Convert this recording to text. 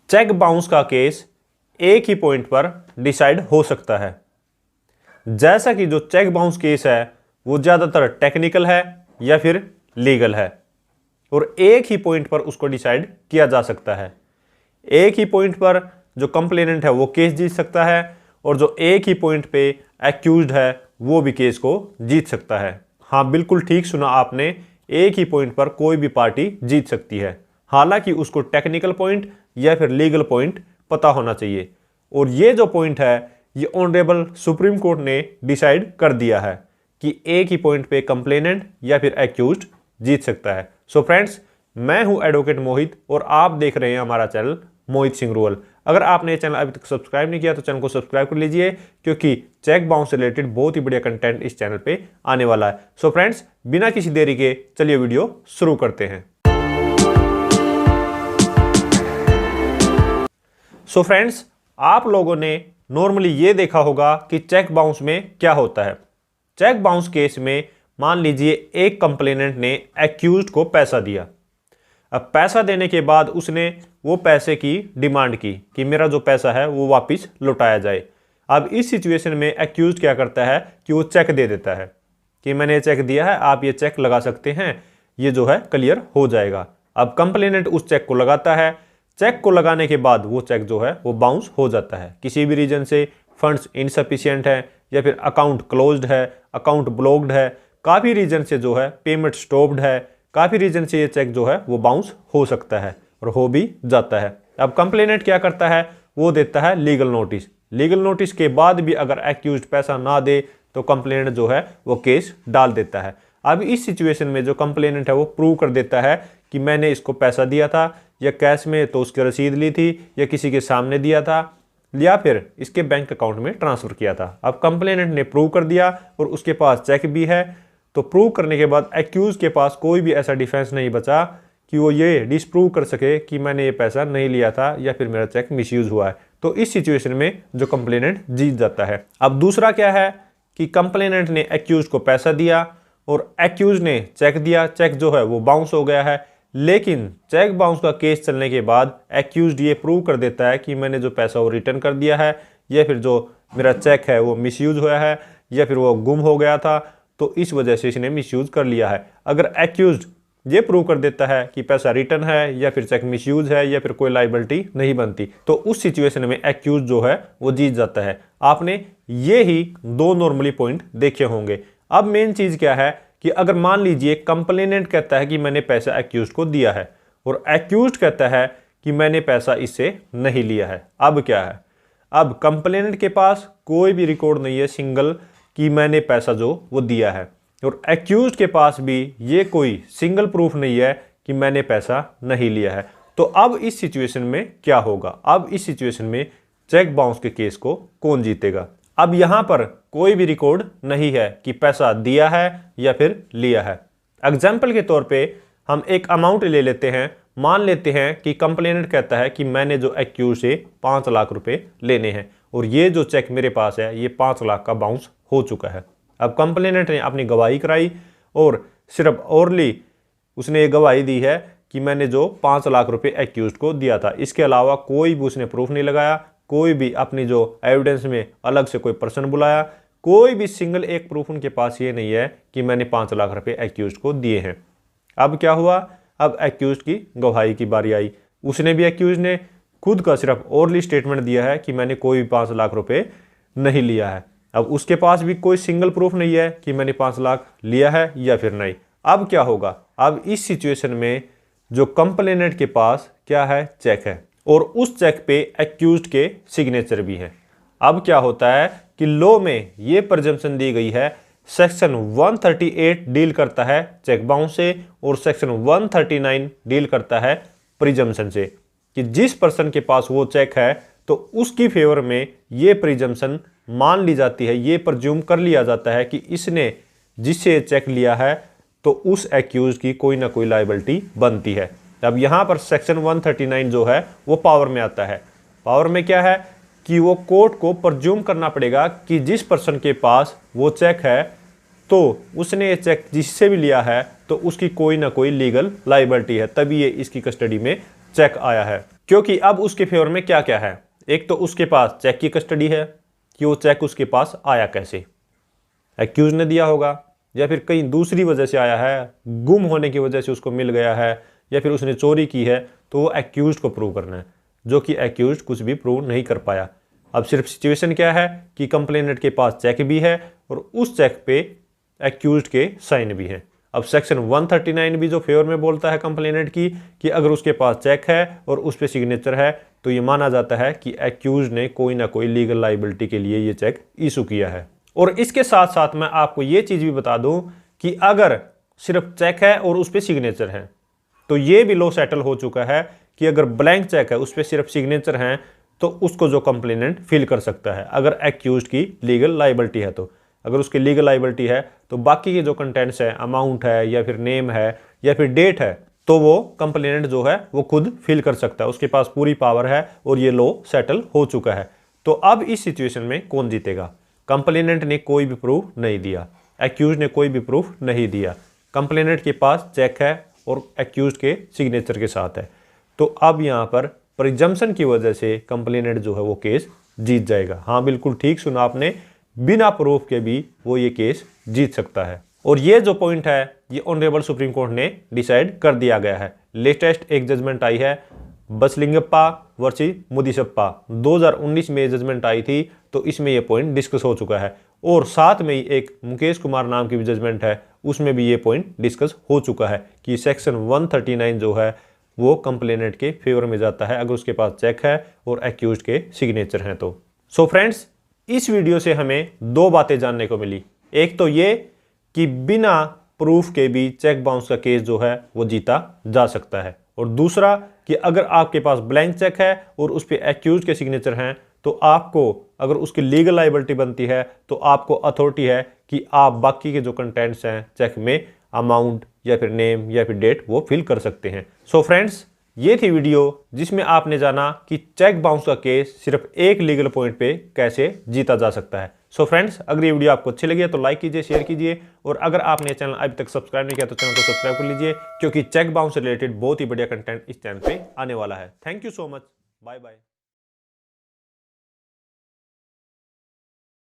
Cheque bounce का case एक ही point पर डिसाइड हो सकता है। जैसा कि जो चेक बाउंस केस है वो ज़्यादातर टेक्निकल है या फिर लीगल है और एक ही पॉइंट पर उसको डिसाइड किया जा सकता है। एक ही पॉइंट पर जो कंप्लेनेंट है वो केस जीत सकता है और जो एक ही पॉइंट पे एक्यूज्ड है वो भी केस को जीत सकता है। हाँ, बिल्कुल ठीक सुना आपने, एक ही पॉइंट पर कोई भी पार्टी जीत सकती है, हालांकि उसको टेक्निकल पॉइंट या फिर लीगल पॉइंट पता होना चाहिए। और ये जो पॉइंट है ये ऑनरेबल सुप्रीम कोर्ट ने डिसाइड कर दिया है कि एक ही पॉइंट पे कंप्लेनेंट या फिर एक्यूज्ड जीत सकता है। सो फ्रेंड्स, मैं हूं एडवोकेट मोहित और आप देख रहे हैं हमारा चैनल मोहित सिंह रूल। अगर आपने ये चैनल अभी तक सब्सक्राइब नहीं किया तो चैनल को सब्सक्राइब कर लीजिए, क्योंकि चेक बाउंस से रिलेटेड बहुत ही बढ़िया कंटेंट इस चैनल पे आने वाला है। सो फ्रेंड्स, बिना किसी देरी के चलिए वीडियो शुरू करते हैं। सो फ्रेंड्स, आप लोगों ने नॉर्मली ये देखा होगा कि चेक बाउंस में क्या होता है। चेक बाउंस केस में मान लीजिए एक कंप्लेनेंट ने एक्यूज्ड को पैसा दिया। अब पैसा देने के बाद उसने वो पैसे की डिमांड की कि मेरा जो पैसा है वो वापस लौटाया जाए। अब इस सिचुएशन में एक्यूज्ड क्या करता है कि वो चेक दे देता है कि मैंने चेक दिया है, आप ये चेक लगा सकते हैं, ये जो है क्लियर हो जाएगा। अब कंप्लेनेंट उस चेक को लगाता है। चेक को लगाने के बाद वो चेक जो है वो बाउंस हो जाता है। किसी भी रीजन से फंड्स इनसफिशिएंट है या फिर अकाउंट क्लोज्ड है, अकाउंट ब्लॉक्ड है, काफ़ी रीजन से जो है पेमेंट स्टॉप्ड है, काफ़ी रीजन से ये चेक जो है वो बाउंस हो सकता है और हो भी जाता है। अब कंप्लेनेंट क्या करता है, वो देता है लीगल नोटिस। लीगल नोटिस के बाद भी अगर एक्यूज्ड पैसा ना दे तो कंप्लेनेंट जो है वो केस डाल देता है। अब इस सिचुएशन में जो कंप्लेनेंट है वो प्रूव कर देता है कि मैंने इसको पैसा दिया था, या कैश में तो उसकी रसीद ली थी, या किसी के सामने दिया था, या फिर इसके बैंक अकाउंट में ट्रांसफर किया था। अब कंप्लेनेंट ने प्रूव कर दिया और उसके पास चेक भी है, तो प्रूव करने के बाद एक्यूज के पास कोई भी ऐसा डिफेंस नहीं बचा कि वो ये डिसप्रूव कर सके कि मैंने ये पैसा नहीं लिया था या फिर मेरा चेक मिसयूज हुआ है। तो इस सिचुएशन में जो कंप्लेनेंट जीत जाता है। अब दूसरा क्या है कि कंप्लेनेंट ने एक्यूज को पैसा दिया और एक्यूज ने चेक दिया, चेक जो है वो बाउंस हो गया है, लेकिन चेक बाउंस का केस चलने के बाद एक्यूज्ड ये प्रूव कर देता है कि मैंने जो पैसा वो रिटर्न कर दिया है, या फिर जो मेरा चेक है वो मिसयूज हुआ है, या फिर वो गुम हो गया था, तो इस वजह से इसने मिसयूज कर लिया है। अगर एक्यूज्ड ये प्रूव कर देता है कि पैसा रिटर्न है या फिर चेक मिसयूज है या फिर कोई लाइबिलिटी नहीं बनती, तो उस सिचुएशन में एक्यूज्ड जो है वो जीत जाता है। आपने ये ही दो नॉर्मली पॉइंट देखे होंगे। अब मेन चीज क्या है कि अगर मान लीजिए कंप्लेनेंट कहता है कि मैंने पैसा एक्यूज्ड को दिया है और एक्यूज्ड कहता है कि मैंने पैसा इससे नहीं लिया है, अब क्या है? अब कंप्लेनेंट के पास कोई भी रिकॉर्ड नहीं है सिंगल कि मैंने पैसा जो वो दिया है, और एक्यूज्ड के पास भी ये कोई सिंगल प्रूफ नहीं है कि मैंने पैसा नहीं लिया है। तो अब इस सिचुएशन में क्या होगा? अब इस सिचुएशन में चेक बाउंस के केस को कौन जीतेगा? अब यहां पर कोई भी रिकॉर्ड नहीं है कि पैसा दिया है या फिर लिया है। एग्जाम्पल के तौर पे हम एक अमाउंट ले लेते हैं। मान लेते हैं कि कंप्लेनेंट कहता है कि मैंने जो एक्यूज से 5 लाख रुपए लेने हैं और ये जो चेक मेरे पास है ये 5 लाख का बाउंस हो चुका है। अब कंप्लेनेंट ने अपनी गवाही कराई और सिर्फ ओरली उसने ये गवाही दी है कि मैंने जो 5 लाख रुपए एक्यूज को दिया था, इसके अलावा कोई भी उसने प्रूफ नहीं लगाया, कोई भी अपनी जो एविडेंस में अलग से कोई पर्सन बुलाया, कोई भी सिंगल एक प्रूफ उनके पास ये नहीं है कि मैंने 5 लाख रुपए एक्यूज को दिए हैं। अब क्या हुआ? अब एक्यूज की गवाही की बारी आई। उसने भी एक्यूज ने खुद का सिर्फ ओरली स्टेटमेंट दिया है कि मैंने कोई भी 5 लाख रुपए नहीं लिया है। अब उसके पास भी कोई सिंगल प्रूफ नहीं है कि मैंने 5 लाख लिया है या फिर नहीं। अब क्या होगा? अब इस सिचुएशन में जो कंप्लेनेंट के पास क्या है? चेक है, और उस चेक पे एक्यूज्ड के सिग्नेचर भी है। अब क्या होता है कि लॉ में ये प्रिजम्पशन दी गई है, सेक्शन 138 डील करता है चेक बाउंस से और सेक्शन 139 डील करता है प्रिजम्पशन से, कि जिस पर्सन के पास वो चेक है तो उसकी फेवर में ये प्रिजम्पशन मान ली जाती है, ये प्रज्यूम कर लिया जाता है कि इसने जिससे चेक लिया है तो उस एक्यूज की कोई ना कोई लायबिलिटी बनती है। अब यहाँ पर सेक्शन 139 जो है वो पावर में आता है। पावर में क्या है कि वो कोर्ट को प्रज्यूम करना पड़ेगा कि जिस पर्सन के पास वो चेक है तो उसने ये चेक जिससे भी लिया है तो उसकी कोई ना कोई लीगल लायबिलिटी है, तभी ये इसकी कस्टडी में चेक आया है। क्योंकि अब उसके फेवर में क्या क्या है, एक तो उसके पास चेक की कस्टडी है कि वो चेक उसके पास आया कैसे, एक्यूज ने दिया होगा या फिर कहीं दूसरी वजह से आया है, गुम होने की वजह से उसको मिल गया है, या फिर उसने चोरी की है, तो वो एक्यूज को प्रूव करना है, जो कि एक्यूज कुछ भी प्रूव नहीं कर पाया। अब सिर्फ सिचुएशन क्या है कि कंप्लेनेंट के पास चेक भी है और उस चेक पे एक्यूज के साइन भी हैं। अब सेक्शन 139 भी जो फेवर में बोलता है कंप्लेनेंट की कि अगर उसके पास चेक है और उस पे सिग्नेचर है तो ये माना जाता है कि एक्यूज ने कोई ना कोई लीगल लायबिलिटी के लिए ये चेक इशू किया है। और इसके साथ साथ मैं आपको ये चीज भी बता दूं कि अगर सिर्फ चेक है और उस पे सिग्नेचर है तो ये भी लॉ सेटल हो चुका है कि अगर ब्लैंक चेक है उस पे सिर्फ सिग्नेचर है तो उसको जो कंप्लेनेंट फिल कर सकता है, अगर एक्यूज की लीगल लायबिलिटी है तो। अगर उसकी लीगल लायबिलिटी है तो बाकी के जो कंटेंट्स है, अमाउंट है या फिर नेम है या फिर डेट है, तो वो कंप्लेनेंट जो है वो खुद फिल कर सकता है, उसके पास पूरी पावर है और ये लॉ सेटल हो चुका है। तो अब इस सिचुएशन में कौन जीतेगा? कंप्लेनेंट ने कोई भी प्रूफ नहीं दिया, एक्यूज ने कोई भी प्रूफ नहीं दिया, कंप्लेनेंट के पास चेक है और एक्यूज के सिग्नेचर के साथ है। तो अब यहाँ पर प्रिजम्पशन की वजह से कंप्लेनेंट जो है वो केस जीत जाएगा। हाँ बिल्कुल ठीक सुना आपने, बिना प्रूफ के भी वो ये केस जीत सकता है। और ये जो पॉइंट है ये ऑनरेबल सुप्रीम कोर्ट ने डिसाइड कर दिया गया है। लेटेस्ट एक जजमेंट आई है बसलिंगप्पा वर्सेस मुदीसप्पा, 2019 में जजमेंट आई थी, तो इसमें ये पॉइंट डिस्कस हो चुका है। और साथ में ही एक मुकेश कुमार नाम की भी जजमेंट है, उसमें भी ये पॉइंट डिस्कस हो चुका है कि सेक्शन 139 जो है वो कंप्लेनेंट के फेवर में जाता है अगर उसके पास चेक है और एक्यूज के सिग्नेचर हैं तो। सो फ्रेंड्स, इस वीडियो से हमें दो बातें जानने को मिली। एक तो ये कि बिना प्रूफ के भी चेक बाउंस का केस जो है वो जीता जा सकता है, और दूसरा कि अगर आपके पास ब्लैंक चेक है और उस पर एक्यूज के सिग्नेचर हैं तो आपको अगर उसकी लीगल लायबिलिटी बनती है तो आपको अथॉरिटी है कि आप बाकी के जो कंटेंट्स हैं चेक में, अमाउंट या फिर नेम या फिर डेट, वो फिल कर सकते हैं। सो फ्रेंड्स, ये थी वीडियो जिसमें आपने जाना कि चेक बाउंस का केस सिर्फ एक लीगल पॉइंट पे कैसे जीता जा सकता है। सो फ्रेंड्स, अगर ये वीडियो आपको अच्छी लगी है तो लाइक कीजिए, शेयर कीजिए, और अगर आपने चैनल अभी तक सब्सक्राइब नहीं किया तो चैनल को सब्सक्राइब कर लीजिए, क्योंकि चेक बाउंस से रिलेटेड बहुत ही बढ़िया कंटेंट इस चैनल पे आने वाला है। Thank you so much, bye bye.